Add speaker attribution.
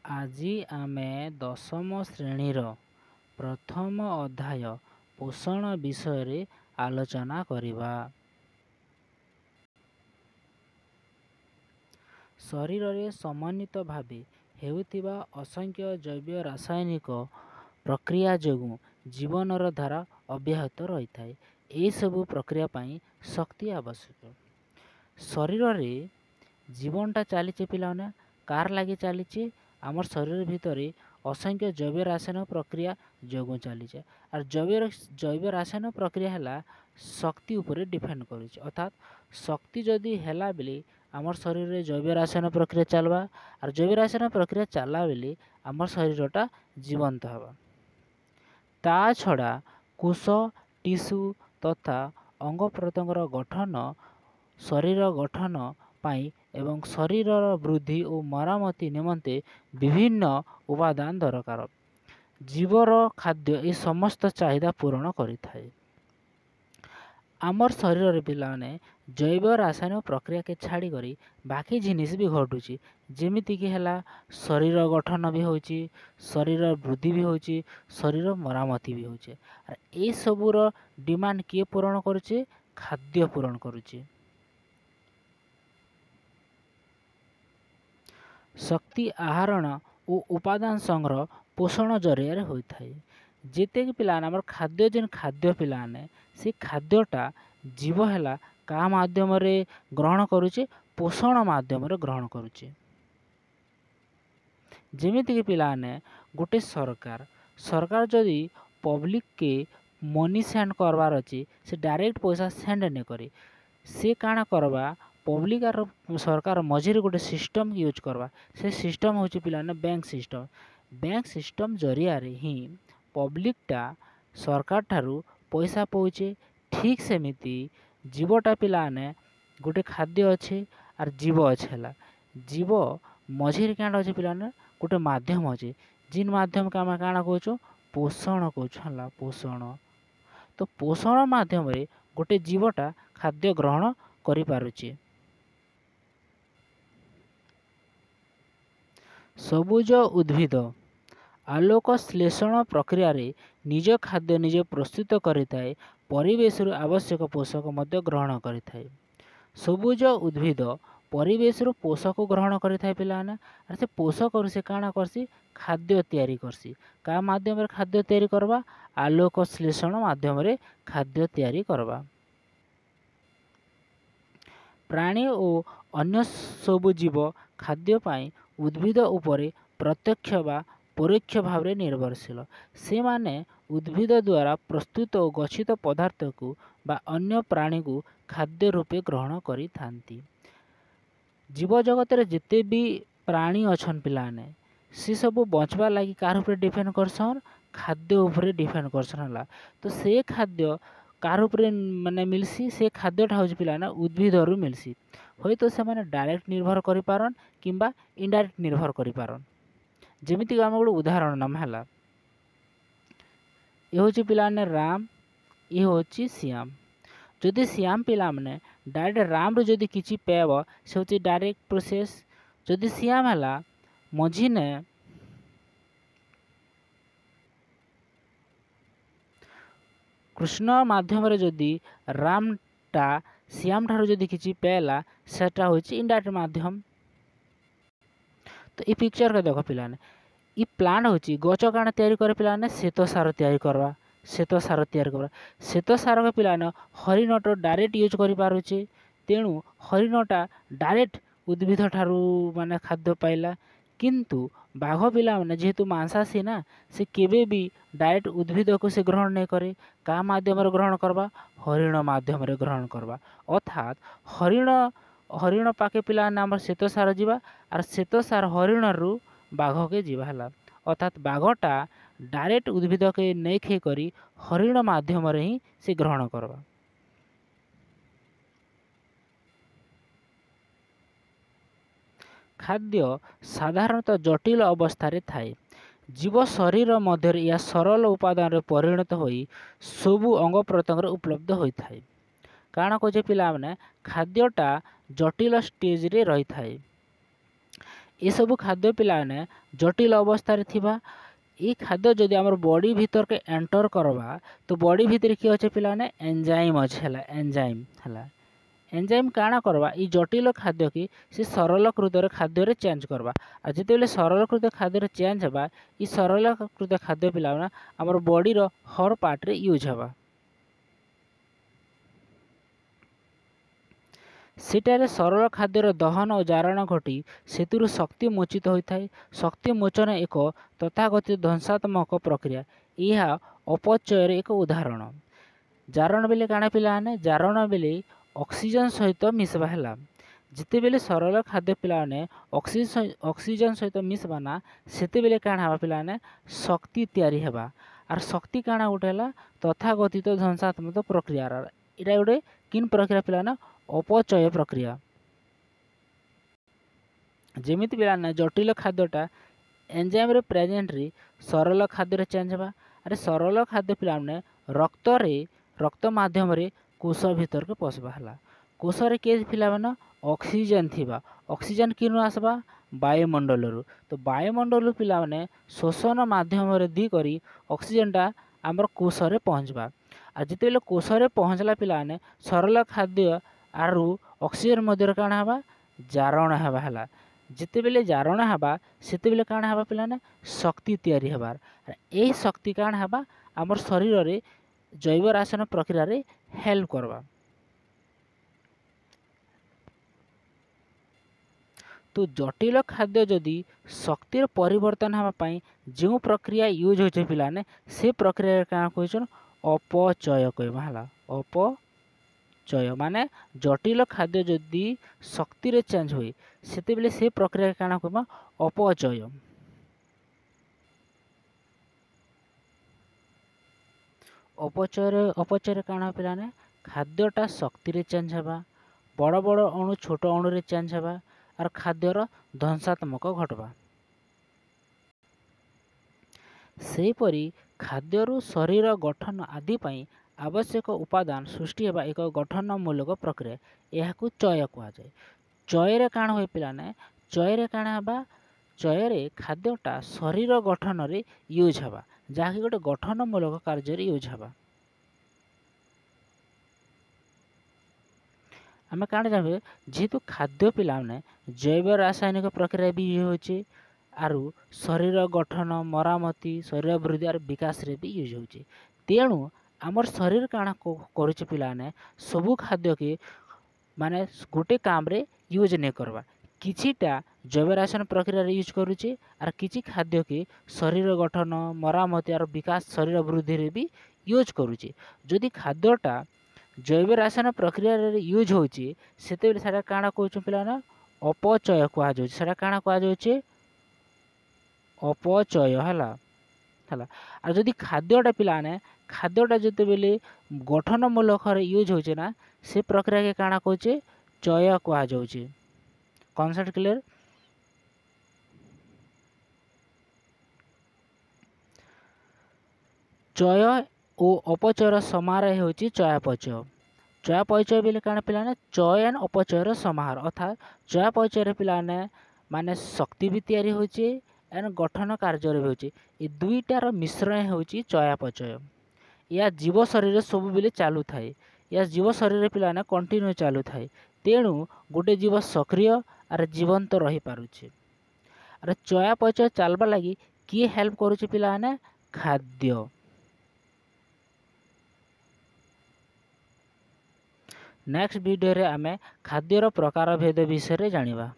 Speaker 1: ଆଜି ଆମେ ଦଶମ ଶ୍ରେଣୀର ପ୍ରଥମ ଅଧ୍ୟାୟ ପୋଷଣ ବିଷୟରେ ଆଲୋଚନା କରିବା। ଶରୀରରେ ସମନ୍ୱିତ ଭାବେ ହେଉଥିବା ଅସଂଖ୍ୟ ଜୈବ ରାସାୟନିକ ପ୍ରକ୍ରିୟା ଯୋଗୁଁ ଜୀବନର ଧାରା ଅବ୍ୟାହତ ରହିଥାଏ। ଏସବୁ ପ୍ରକ୍ରିୟା ପାଇଁ ଶକ୍ତି ଆବଶ୍ୟକ। ଶରୀରରେ ଜୀବନଟା ଚାଲିଛି ପିଲାମାନେ କାହାର ଲାଗି ଚାଲିଛି? ଆମର ଶରୀର ଭିତରେ ଅସଂଖ୍ୟ ଜୈବ ରାସାୟନିକ ପ୍ରକ୍ରିୟା ଯୋଗୁଁ ଚାଲିছে। আর জৈব রাসায়নিক প্রক্রিয়া হেলা শক্তি উপরে ডিপেন্ড করছে। অর্থাৎ শক্তি যদি হেলা বেলে আমার শরীরে জৈব রাসায়নিক প্রক্রিয়া চালবা, আর জৈব রাসায়নিক প্রক্রিয়া চালা বেলে আমার শরীরটা জীবন্ত হবা। তা ছড়া কোষ, টিস্যু তথা অঙ্গ প্রত্যঙ্গর গঠন, শরীর গঠন পাই এবং শরীরর বৃদ্ধি ও মরামতি নিমন্তে বিভিন্ন উপাদান দরকার। জীবর খাদ্য এই সমস্ত চাহিদা পূରଣ କରିଥାଏ। ଆମର ଶରୀରରେ ପିଲାମାନେ ଜୈବ ରାସାୟନିକ ପ୍ରକ୍ରିୟାକେ ଛାଡ଼ିକରି ବାକି ଜିନିଷ ବି ଘଟୁଛି। ଯେମିତିକି ହେଲା ଶରୀର ଗଠନ ବି ହେଉଛି, ଶରୀର ବୃଦ୍ଧି ବି ହେଉଛି, ଶରୀର ମରାମତି ବି ହେଉଛି। ଆର୍ ଏସବୁର ଡିମାଣ୍ଡ କିଏ ପୂରଣ କରୁଛି? ଖାଦ୍ୟ ପୂରଣ କରୁଛି। ଶକ୍ତି ଆହରଣ ଓ ଉପାଦାନ ସଂଗ୍ରହ ପୋଷଣ ଜରିଆରେ ହୋଇଥାଏ। ଯେତେକି ପିଲାମାନେ ଆମର ଖାଦ୍ୟ ଯେନ୍ ଖାଦ୍ୟ ପିଲାମାନେ ସେ ଖାଦ୍ୟଟା ଜୀବ ହେଲା କାହା ମାଧ୍ୟମରେ ଗ୍ରହଣ କରୁଛି? ପୋଷଣ ମାଧ୍ୟମରେ ଗ୍ରହଣ କରୁଛି। ଯେମିତିକି ପିଲାମାନେ ଗୋଟେ ସରକାର ଯଦି ପବ୍ଲିକକେ ମନି ସେଣ୍ଡ କରବାର ଅଛି, ସେ ଡାଇରେକ୍ଟ ପଇସା ସେଣ୍ଡ ନାଇଁ କରି, ସେ କାଣା କରବା? ପବ୍ଲିକ ଆର ସରକାର ମଝିରେ ଗୋଟେ ସିଷ୍ଟମ୍ ୟୁଜ୍ କରବା। ସେ ସିଷ୍ଟମ୍ ହେଉଛି ପିଲାମାନେ ବ୍ୟାଙ୍କ ସିଷ୍ଟମ୍। ବ୍ୟାଙ୍କ ସିଷ୍ଟମ୍ ଜରିଆରେ ହିଁ ପବ୍ଲିକଟା ସରକାର ଠାରୁ ପଇସା ପାଉଛେ। ଠିକ୍ ସେମିତି ଜୀବଟା ପିଲାମାନେ ଗୋଟେ ଖାଦ୍ୟ ଅଛି ଆର୍ ଜୀବ ଅଛି ହେଲା। ଜୀବ ମଝିରେ କାଣା ଅଛି ପିଲାମାନେ? ଗୋଟେ ମାଧ୍ୟମ ଅଛି, ଯେନ୍ ମାଧ୍ୟମକେ ଆମେ କାଣା କହୁଛୁ? ପୋଷଣ କହୁଛୁ ହେଲା, ପୋଷଣ। ତ ପୋଷଣ ମାଧ୍ୟମରେ ଗୋଟେ ଜୀବଟା ଖାଦ୍ୟ ଗ୍ରହଣ କରିପାରୁଛି। ସବୁଜ ଉଦ୍ଭିଦ ଆଲୋକ ଶ୍ଳେଷଣ ପ୍ରକ୍ରିୟାରେ ନିଜ ଖାଦ୍ୟ ନିଜେ ପ୍ରସ୍ତୁତ କରିଥାଏ, ପରିବେଶରୁ ଆବଶ୍ୟକ ପୋଷକ ମଧ୍ୟ ଗ୍ରହଣ କରିଥାଏ। ସବୁଜ ଉଦ୍ଭିଦ ପରିବେଶରୁ ପୋଷକ ଗ୍ରହଣ କରିଥାଏ ପିଲାମାନେ। ଆର୍ ସେ ପୋଷକରୁ ସେ କାଣା କରସି? ଖାଦ୍ୟ ତିଆରି କରସି। କାହା ମାଧ୍ୟମରେ ଖାଦ୍ୟ ତିଆରି କରବା? ଆଲୋକ ଶ୍ଳେଷଣ ମାଧ୍ୟମରେ ଖାଦ୍ୟ ତିଆରି କରବା। ପ୍ରାଣୀ ଓ ଅନ୍ୟ ସବୁ ଜୀବ ଖାଦ୍ୟ ପାଇଁ ଉଦ୍ଭିଦ ଉପରେ ପ୍ରତ୍ୟକ୍ଷ ବା ପରୋକ୍ଷ ଭାବରେ ନିର୍ଭରଶୀଳ। ସେମାନେ ଉଦ୍ଭିଦ ଦ୍ୱାରା ପ୍ରସ୍ତୁତ ଓ ଗଚ୍ଛିତ ପଦାର୍ଥକୁ ବା ଅନ୍ୟ ପ୍ରାଣୀକୁ ଖାଦ୍ୟ ରୂପେ ଗ୍ରହଣ କରିଥାନ୍ତି। ଜୀବଜଗତରେ ଯେତେ ବି ପ୍ରାଣୀ ଅଛନ୍ ପିଲାମାନେ, ସେ ସବୁ ବଞ୍ଚବାର୍ ଲାଗି କାହାର ଉପରେ ଡିପେଣ୍ଡ କରସନ୍? ଖାଦ୍ୟ ଉପରେ ଡିପେଣ୍ଡ କରସନ୍ ହେଲା। ତ ସେ ଖାଦ୍ୟ କାହାର ଉପରେ ମାନେ ମିଲ୍ସି? ସେ ଖାଦ୍ୟଟା ହେଉଛି ପିଲାମାନେ ଉଦ୍ଭିଦରୁ ମିଲ୍ସି। ହୁଏତ ସେମାନେ ଡାଇରେକ୍ଟ ନିର୍ଭର କରିପାରନ୍ କିମ୍ବା ଇନଡାଇରେକ୍ଟ ନିର୍ଭର କରିପାରନ୍। ଯେମିତିକି ଆମେ ଗୋଟେ ଉଦାହରଣ ନେମା ହେଲା, ଏ ହେଉଛି ପିଲାମାନେ ରାମ, ଏ ହେଉଛି ଶ୍ୟାମ। ଯଦି ଶ୍ୟାମ ପିଲାମାନେ ଡାଇରେକ୍ଟ ରାମରୁ ଯଦି କିଛି ପାଇବ, ସେ ହେଉଛି ଡାଇରେକ୍ଟ ପ୍ରୋସେସ୍। ଯଦି ଶ୍ୟାମ ହେଲା ମଝିନେ କୃଷ୍ଣ ମାଧ୍ୟମରେ ଯଦି ରାମଟା ଶ୍ୟାମ ଠାରୁ ଯଦି କିଛି ପାଇଲା, ସେଟା ହେଉଛି ଇନଡାଇରେକ୍ଟ ମାଧ୍ୟମ। ତ ଏ ପିକ୍ଚରକେ ଦେଖ ପିଲାମାନେ, ଇ ପ୍ଲାଣ୍ଟ ହେଉଛି ଗଛ କାଣା ତିଆରି করে ପିଲାମାନେ? ଶ୍ଵେତ ସାର ତିଆରି କରବା। ଶ୍ଵେତ ସାର ତିଆରି କରବା। ଶ୍ଵେତ ସାରକେ ପିଲାମାନେ ହରିଣଟା ଡାଇରେକ୍ଟ ୟୁଜ୍ କରିପାରୁଛେ। ତେଣୁ ହରିଣଟା ଡାଇରେକ୍ଟ ଉଦ୍ଭିଦ ଠାରୁ ମାନେ ଖାଦ୍ୟ ପାଇଲା। କିନ୍ତୁ ବାଘ ପିଲାମାନେ ଯେହେତୁ ମାଂସାଶୀ ନା, ସେ କେବେ ବି ଡାଇରେକ୍ଟ ଉଦ୍ଭିଦକୁ ସେ ଗ୍ରହଣ ନାଇଁ করে। କାହା ମାଧ୍ୟମରେ ଗ୍ରହଣ କରବା? ହରିଣ ମାଧ୍ୟମରେ ଗ୍ରହଣ କରବା। ଅର୍ଥାତ୍ ହରିଣ ପାକେ ପିଲାମାନେ ଆମର ଶ୍ଵେତ ସାର ଯିବା, ଆର୍ ଶ୍ଵେତ ସାର ହରିଣରୁ ବାଘକେ ଯିବା ହେଲା। ଅର୍ଥାତ୍ ବାଘଟା ଡାଇରେକ୍ଟ ଉଦ୍ଭିଦକେ ନେଇ ଖେଇ କରି ହରିଣ ମାଧ୍ୟମରେ ହିଁ ସେ ଗ୍ରହଣ କରବା। ଖାଦ୍ୟ ସାଧାରଣତଃ ଜଟିଳ ଅବସ୍ଥାରେ ଥାଏ। ଜୀବ ଶରୀର ମଧ୍ୟରେ ଏହା ସରଳ ଉପାଦାନରେ ପରିଣତ ହୋଇ ସବୁ ଅଙ୍ଗ ପ୍ରତ୍ୟଙ୍ଗରେ ଉପଲବ୍ଧ ହୋଇଥାଏ। କାଣା କହୁଛେ ପିଲାମାନେ ଖାଦ୍ୟଟା ଜଟିଳ ଷ୍ଟେଜ୍ରେ ରହିଥାଏ। ଏସବୁ ଖାଦ୍ୟ ପିଲାମାନେ ଜଟିଳ ଅବସ୍ଥାରେ ଥିବା ये खाद्य जदि आमर बॉडी भीतर के एंटर करवा तो बॉडी भीतर किए अच्छे पिलाने एंजाइम अच्छे है एंजाइम काଣା करवा ई जटिल खाद्य की से सरलकृत खाद्य चेंज करवा आ जिते सरलकृत खाद्य चेंज होगा ई सरलकृत खाद्य पिलाना आमर बॉडी रो हर पार्ट रे यूज होगा सेटारे सरल खाद्यर दहन और जारण घटी सेतुरु शक्ति मोचित होता है। शक्ति मोचन एक तथाकथित ध्वंसात्मक प्रक्रिया यह अपचयर एक उदाहरण। जारण बेले काଣା पिलाने जारण बेले ऑक्सीजन सहित मिसवा है जिते बेले सरल खाद्य पिलाने ऑक्सीजन सहित मिसवाना सेते बेले काଣା हवा पिलाने शक्ति तैयारी हेबा आर शक्ति काଣା गोटे है तथाकथित ध्वंसात्मक प्रक्रिया इटा गोटे किन प्रक्रिया पिलाना अपचय प्रक्रिया जमीती पिलाने जटिल खाद्यटा एंजाइम रे प्रेजेंट रे सरल खाद्य रे चेंज होगा अरे सरल खाद्य पिलाने रक्त माध्यम रे कोष भीतर के पशवा है कोष रे के पिलाने ऑक्सीजन थिबा ऑक्सीजन किनु आसबा वायुमंडल रु तो वायुमंडल पिलाने शोषण माध्यम रे दी करी ऑक्सीजनटा आमर कोष रे पहुँचवा आ जिते बेले कोष रे पहुँचला पिलाने सरल खाद्य आरु ऑक्सीजन मध्य काଣା हवा जारण हवा है जिते बेले जारण हवा सेते बेले काଣା हवा पिलाने शक्ति तैयारी हबार यही शक्ति काଣା हवा आमर शरीर रे जैव रासायन प्रक्रिया रे हेल्प करवा। तो जटिल खाद्य जदि शक्तिर परिवर्तन हवा पाई जो प्रक्रिया यूज होचे पिलाने से प्रक्रिया काଣା कहछन अपचय कहबा हला अपचय माने जटिल खाद्य जदि शक्ति रे चेंज होई सेते बेले से प्रक्रिया काଣା कहबा अपचय। अपचय काଣା पिलाने खाद्यटा शक्ति रे चेंज हवा बड़ बड़ अणु छोट अणु रे चेंज हवा और खाद्यर ध्वंसात्मक घटवा सेपरी खाद्यरु शरीर गठन आदि पाई आवश्यक उपादान सृष्टि हेबा एक गठनमूलक प्रक्रिया यह चय कहुए। चय काण हुए पिलाने चय काण हबा चय खाद्यटा शरीर गठन रे यूज हवा जहाँकि गोटे गठनमूलक कार्य यूज हवा। आम काण जानवे जेहेतु खाद्य पिलाने जैव रासायनिक प्रक्रिया भी यूज होचे आरु शरीर गठन मरामती शरीर वृद्धि और विकास रे भी यूज होचे तेणु आमर शरीर काण करुचे पिलाने सबू खाद्य के माने गोटे काम रे यूज नहीं करवा किछिटा जैव रासायन प्रक्रिया रे यूज करुचे और किछि खाद्य के शरीर गठन मरामती और विकास शरीर वृद्धि रे भी यूज करुचे जदि खाद्यटा जैव रासायन प्रक्रिया रे यूज होचे सेते बेले साडा काणा कहउछ पिलाना अपचय कहा जाउछ साडा काणा कहा जाउछ अपचय हला आ जदि खाद्यटा पिलाने खाद्यटा जते बेले गठनमूलक रे यूज होचे ना से प्रक्रिया के काणा कहउछ चय कहा जाउछ। Concept clear. चय और अपचयर समारोह होची चयापचय। चयापचय बेले काण पिलाने चय एंड अपचयर समाहार अर्थात चयापचय पिलाने माने शक्ति भी तैयारी होची एंड गठन कार्य भी होची ए दुईटार मिश्रण होची चयापचय। या जीव शरीर सब बेले चालू थाए या जीव शरीर पिलाने कंटिन्यू चालू थाए तेणु गोटे जीव सक्रिय और जीवंत रही पारुछे और चयापचय चलबा लगी किए हेल्प करुचे पिलाने खाद्य। नेक्स्ट वीडियो रे आमे खाद्यर प्रकार भेद विषय रे जानिबा।